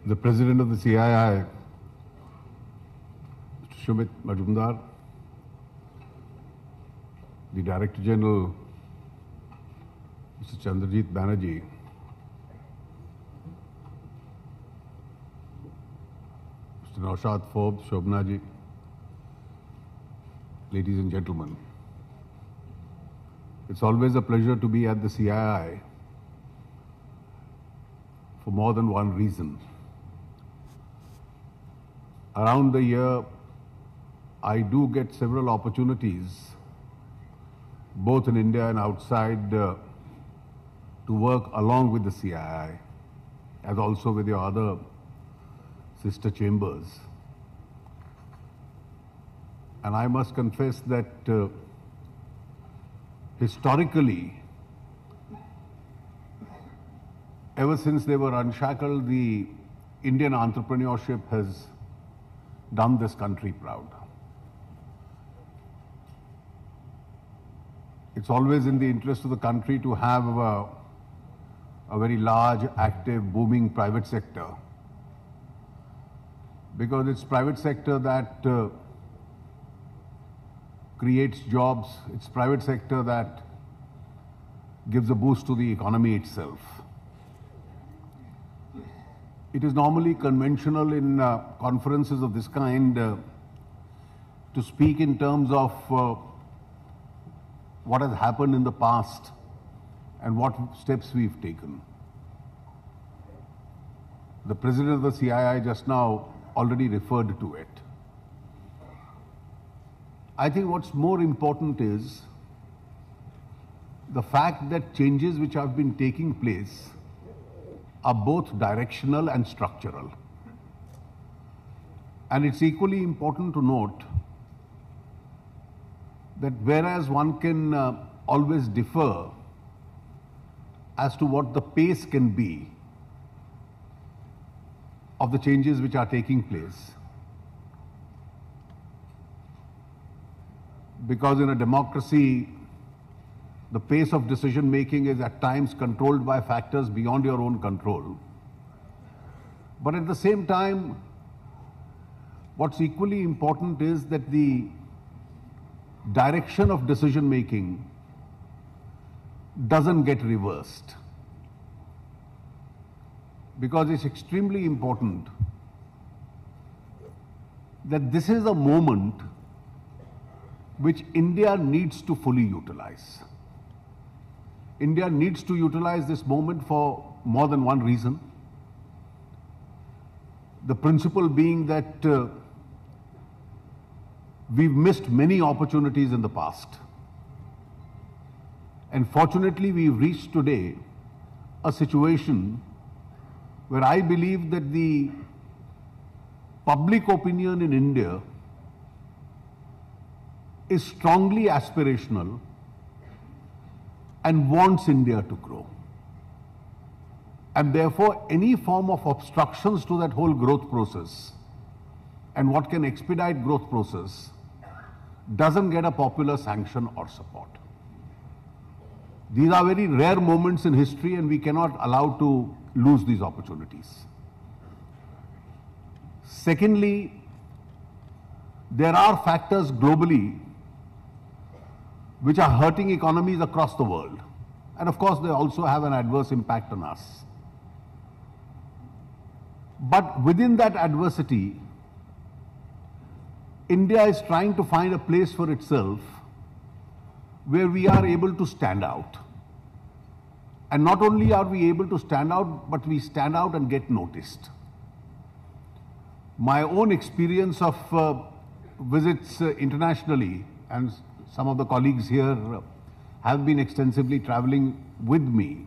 the President of the CII, Mr. Shumit Majumdar, the Director General, Mr. Chandrajit Banerjee, Mr. Naushad Forbes, Shobnaji, ladies and gentlemen, it's always a pleasure to be at the CII for more than one reason. Around the year, I do get several opportunities, both in India and outside, to work along with the CII, as also with your other sister chambers. And I must confess that historically, ever since they were unshackled, the Indian entrepreneurship has done this country proud. It's always in the interest of the country to have a very large, active, booming private sector, because it's private sector that creates jobs. It's private sector that gives a boost to the economy itself. It is normally conventional in conferences of this kind to speak in terms of what has happened in the past and what steps we've taken. The President of the CII just now already referred to it. I think what's more important is the fact that changes which have been taking place are both directional and structural. And it's equally important to note that whereas one can always differ as to what the pace can be of the changes which are taking place, because in a democracy, the pace of decision making is at times controlled by factors beyond your own control. But at the same time, what's equally important is that the direction of decision making doesn't get reversed. Because it's extremely important that this is a moment which India needs to fully utilize. India needs to utilize this moment for more than one reason. The principle being that we've missed many opportunities in the past. And fortunately, we've reached today a situation where I believe that the public opinion in India is strongly aspirational and wants India to grow. And therefore, any form of obstructions to that whole growth process and what can expedite growth process doesn't get a popular sanction or support. These are very rare moments in history and we cannot allow to lose these opportunities. Secondly, there are factors globally which are hurting economies across the world. And of course, they also have an adverse impact on us. But within that adversity, India is trying to find a place for itself where we are able to stand out. And not only are we able to stand out, but we stand out and get noticed. My own experience of visits internationally, and some of the colleagues here have been extensively traveling with me,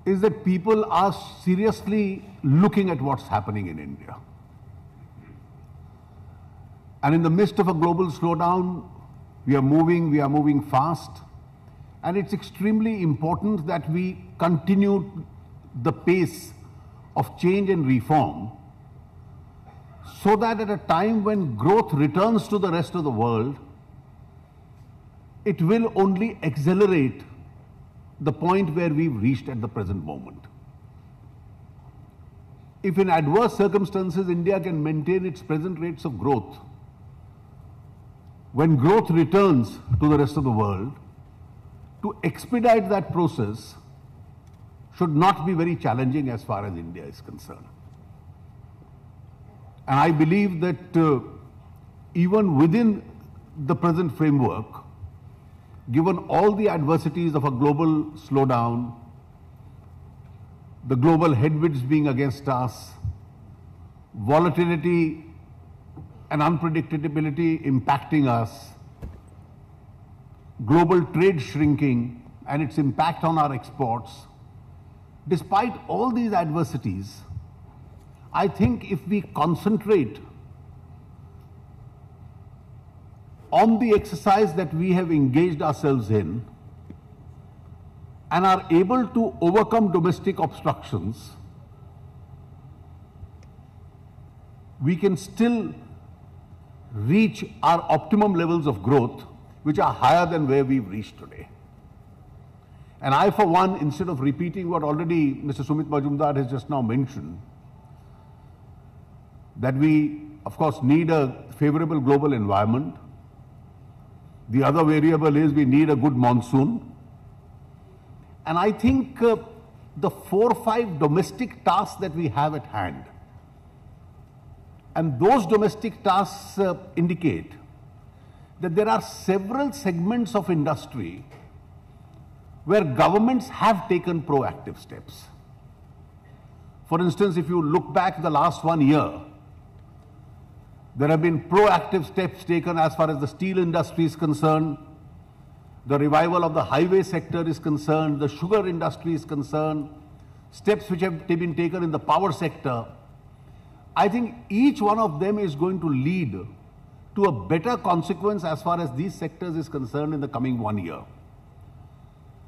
is that people are seriously looking at what's happening in India. And in the midst of a global slowdown, we are moving fast. And it's extremely important that we continue the pace of change and reform, so that at a time when growth returns to the rest of the world, it will only accelerate the point where we've reached at the present moment. if in adverse circumstances India can maintain its present rates of growth, when growth returns to the rest of the world, to expedite that process should not be very challenging as far as India is concerned. And I believe that even within the present framework, given all the adversities of a global slowdown, the global headwinds being against us, volatility and unpredictability impacting us, global trade shrinking and its impact on our exports, despite all these adversities, I think if we concentrate on the exercise that we have engaged ourselves in and are able to overcome domestic obstructions, we can still reach our optimum levels of growth, which are higher than where we've reached today. And I, for one, instead of repeating what already Mr. Sumit Majumdar has just now mentioned, that we, of course, need a favorable global environment. The other variable is we need a good monsoon. And I think the 4 or 5 domestic tasks that we have at hand, and those domestic tasks indicate that there are several segments of industry where governments have taken proactive steps. For instance, if you look back the last 1 year, there have been proactive steps taken as far as the steel industry is concerned, the revival of the highway sector is concerned, the sugar industry is concerned, steps which have been taken in the power sector. I think each one of them is going to lead to a better consequence as far as these sectors is concerned in the coming 1 year.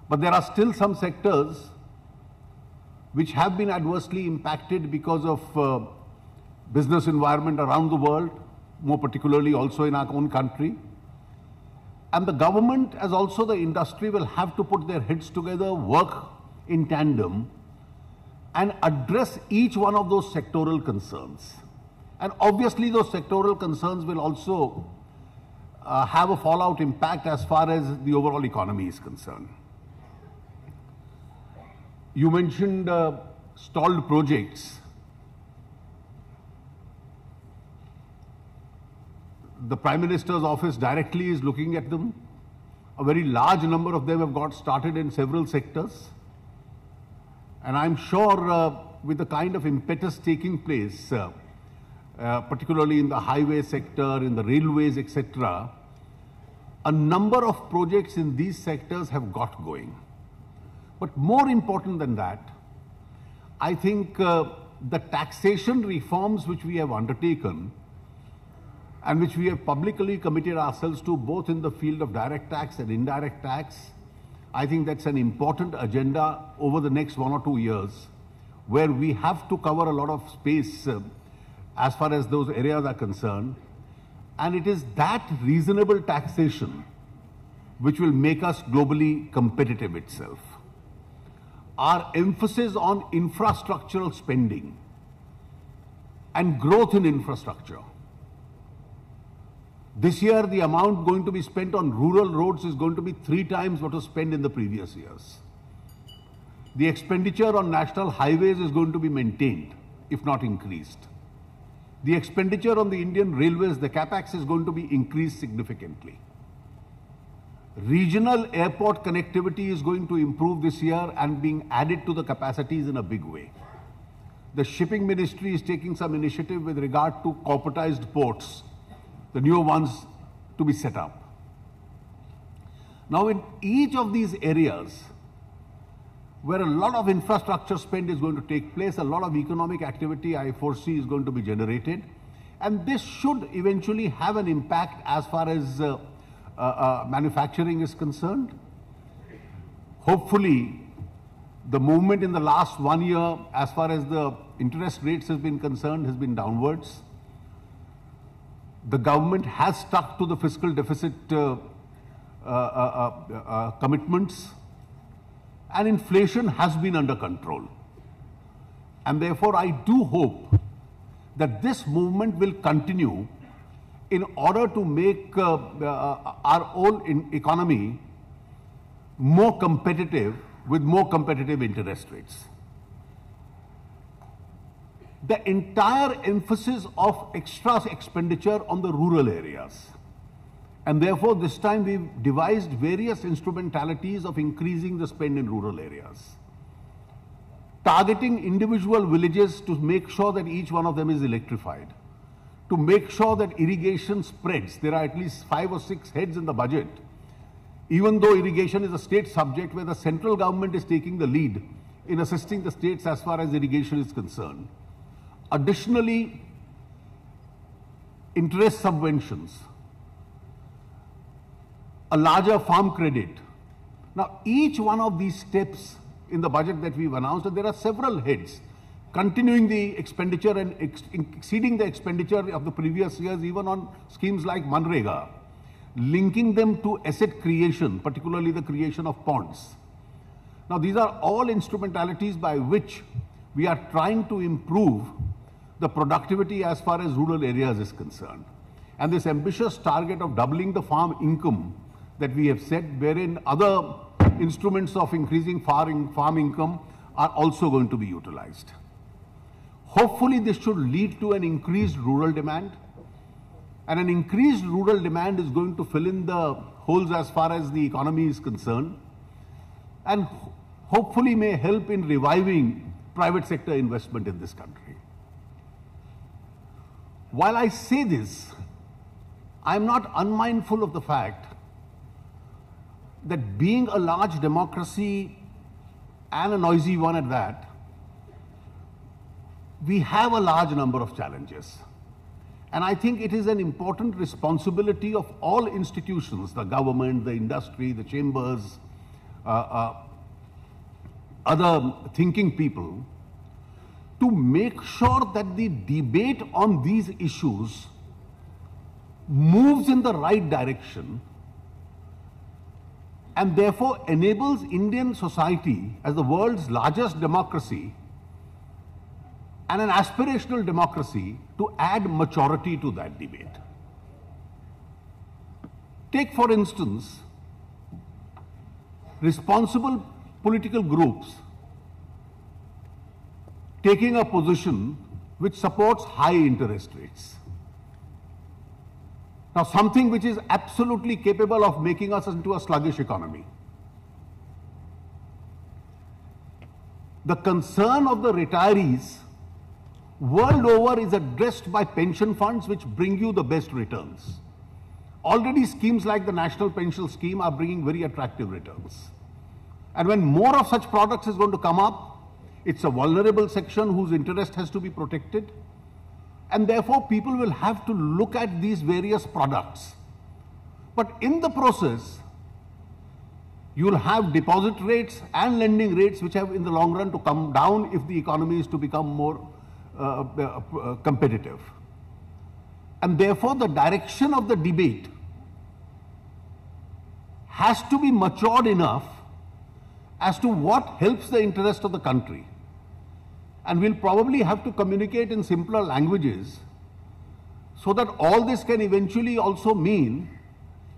But there are still some sectors which have been adversely impacted because of business environment around the world, more particularly also in our own country. And the government, as also the industry, will have to put their heads together, work in tandem, and address each one of those sectoral concerns. And obviously those sectoral concerns will also have a fallout impact as far as the overall economy is concerned. You mentioned stalled projects. The Prime Minister's office directly is looking at them. A very large number of them have got started in several sectors. And I'm sure with the kind of impetus taking place, particularly in the highway sector, in the railways, etc., a number of projects in these sectors have got going. But more important than that, I think the taxation reforms which we have undertaken and which we have publicly committed ourselves to, both in the field of direct tax and indirect tax, I think that's an important agenda over the next 1 or 2 years, where we have to cover a lot of space as far as those areas are concerned. And it is that reasonable taxation which will make us globally competitive itself. Our emphasis on infrastructural spending and growth in infrastructure. This year, the amount going to be spent on rural roads is going to be 3 times what was spent in the previous years. The expenditure on national highways is going to be maintained, if not increased. The expenditure on the Indian railways, the capex, is going to be increased significantly. Regional airport connectivity is going to improve this year and being added to the capacities in a big way. The shipping ministry is taking some initiative with regard to corporatized ports, the newer ones to be set up. Now, in each of these areas where a lot of infrastructure spend is going to take place, a lot of economic activity I foresee is going to be generated, and this should eventually have an impact as far as manufacturing is concerned. Hopefully, the movement in the last 1 year as far as the interest rates has been concerned has been downwards. The government has stuck to the fiscal deficit commitments, and inflation has been under control. And therefore, I do hope that this movement will continue in order to make our own economy more competitive with more competitive interest rates. The entire emphasis of extra expenditure on the rural areas. And therefore, this time we've devised various instrumentalities of increasing the spend in rural areas. Targeting individual villages to make sure that each one of them is electrified. To make sure that irrigation spreads. There are at least 5 or 6 heads in the budget. Even though irrigation is a state subject where the central government is taking the lead in assisting the states as far as irrigation is concerned. Additionally, interest subventions, a larger farm credit. Now, each one of these steps in the budget that we've announced, and there are several heads, continuing the expenditure and exceeding the expenditure of the previous years, even on schemes like Manrega, linking them to asset creation, particularly the creation of ponds. Now, these are all instrumentalities by which we are trying to improve the productivity as far as rural areas is concerned. And this ambitious target of doubling the farm income that we have set, wherein other instruments of increasing farm income are also going to be utilized. Hopefully, this should lead to an increased rural demand. And an increased rural demand is going to fill in the holes as far as the economy is concerned. And hopefully may help in reviving private sector investment in this country. While I say this, I am not unmindful of the fact that being a large democracy and a noisy one at that, we have a large number of challenges. And I think it is an important responsibility of all institutions, the government, the industry, the chambers, other thinking people, to make sure that the debate on these issues moves in the right direction and therefore enables Indian society as the world's largest democracy and an aspirational democracy to add maturity to that debate. Take, for instance, responsible political groups taking a position which supports high interest rates. Now, something which is absolutely capable of making us into a sluggish economy. The concern of the retirees world over is addressed by pension funds which bring you the best returns. Already schemes like the National Pension Scheme are bringing very attractive returns. And when more of such products is going to come up, it's a vulnerable section whose interest has to be protected. And therefore, people will have to look at these various products. But in the process, you will have deposit rates and lending rates which have in the long run to come down if the economy is to become more competitive. And therefore, the direction of the debate has to be matured enough as to what helps the interest of the country. And we'll probably have to communicate in simpler languages so that all this can eventually also mean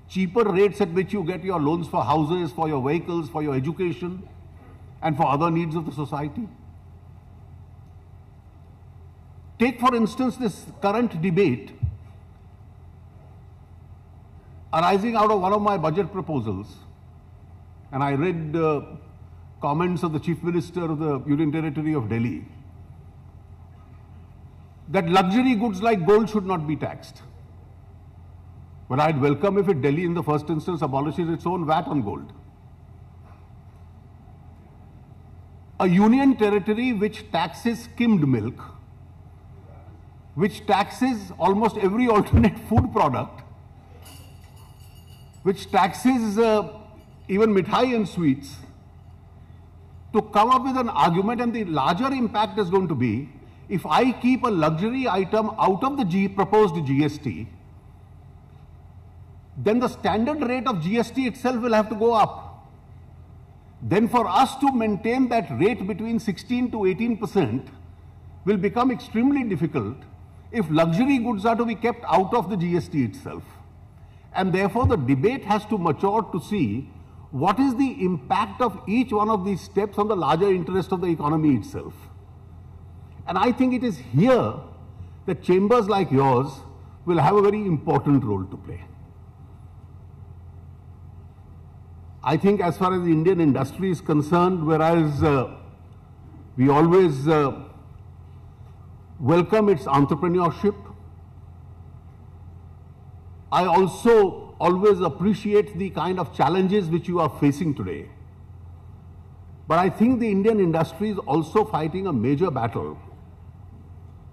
cheaper rates at which you get your loans for houses, for your vehicles, for your education, and for other needs of the society. Take, for instance, this current debate arising out of one of my budget proposals, and I read comments of the Chief Minister of the Union Territory of Delhi, that luxury goods like gold should not be taxed. But I'd welcome if Delhi in the first instance abolishes its own VAT on gold. A union territory which taxes skimmed milk, which taxes almost every alternate food product, which taxes even mithai and sweets, to come up with an argument, and the larger impact is going to be, if I keep a luxury item out of the proposed GST, then the standard rate of GST itself will have to go up. Then for us to maintain that rate between 16 to 18%, will become extremely difficult if luxury goods are to be kept out of the GST itself. And therefore, the debate has to mature to see what is the impact of each one of these steps on the larger interest of the economy itself. And I think it is here that chambers like yours will have a very important role to play. I think as far as the Indian industry is concerned, whereas we always welcome its entrepreneurship, I also always appreciate the kind of challenges which you are facing today. But I think the Indian industry is also fighting a major battle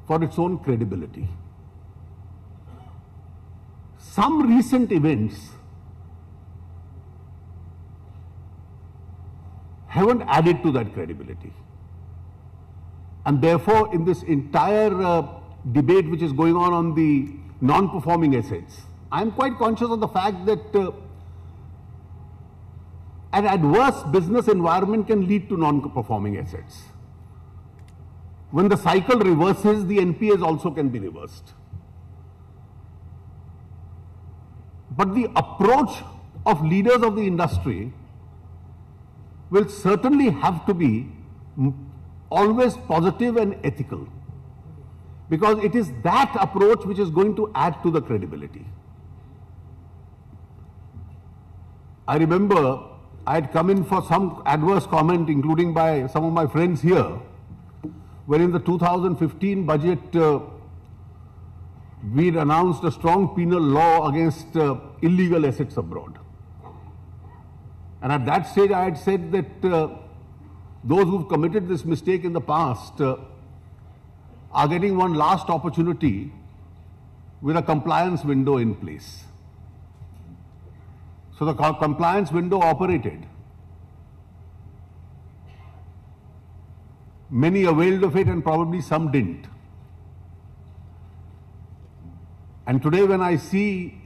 for its own credibility. Some recent events haven't added to that credibility. And therefore, in this entire debate which is going on the non-performing assets, I am quite conscious of the fact that an adverse business environment can lead to non-performing assets. When the cycle reverses, the NPAs also can be reversed. But the approach of leaders of the industry will certainly have to be always positive and ethical, because it is that approach which is going to add to the credibility. I remember I had come in for some adverse comment, including by some of my friends here, when in the 2015 budget we had announced a strong penal law against illegal assets abroad. And at that stage I had said that those who've committed this mistake in the past are getting one last opportunity with a compliance window in place. So the compliance window operated. Many availed of it and probably some didn't. And today when I see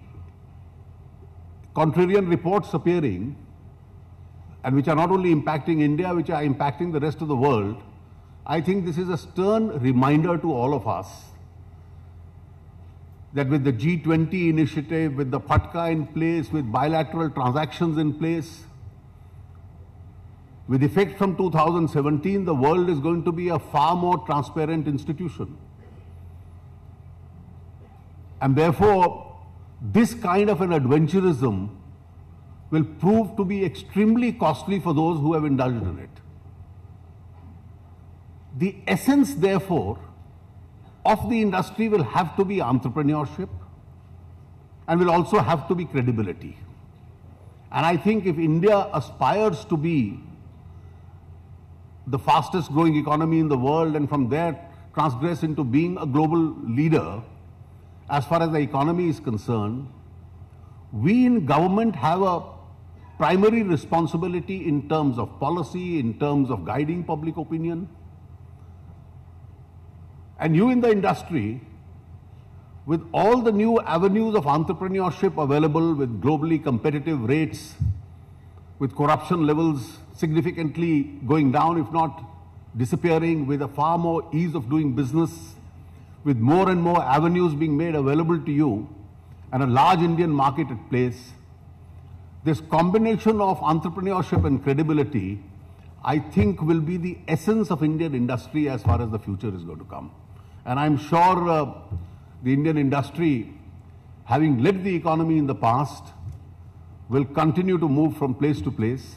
contrarian reports appearing, and which are not only impacting India, which are impacting the rest of the world, I think this is a stern reminder to all of us that with the G20 initiative, with the FATCA in place, with bilateral transactions in place, with effect from 2017, the world is going to be a far more transparent institution. And therefore, this kind of an adventurism will prove to be extremely costly for those who have indulged in it. The essence, therefore, of the industry will have to be entrepreneurship and will also have to be credibility. And I think if India aspires to be the fastest growing economy in the world and from there transgress into being a global leader, as far as the economy is concerned, we in government have a primary responsibility in terms of policy, in terms of guiding public opinion. And you in the industry, with all the new avenues of entrepreneurship available, with globally competitive rates, with corruption levels significantly going down, if not disappearing, with a far more ease of doing business, with more and more avenues being made available to you, and a large Indian market at place, this combination of entrepreneurship and credibility, I think, will be the essence of Indian industry as far as the future is going to come. And I'm sure the Indian industry, having led the economy in the past, will continue to move from place to place.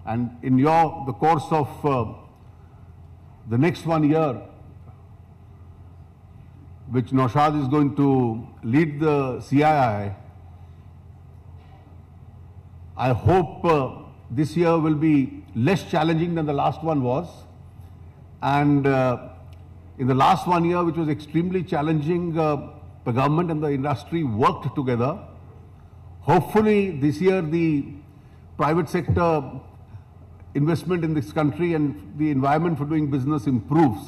And in the course of the next 1 year, which Naushad is going to lead the CII, I hope this year will be less challenging than the last one was. And in the last 1 year, which was extremely challenging, the government and the industry worked together. Hopefully this year the private sector investment in this country and the environment for doing business improves.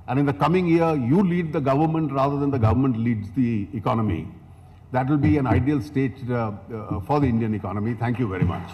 And in the coming year, you lead the government rather than the government leads the economy. That will be an ideal state for the Indian economy. Thank you very much.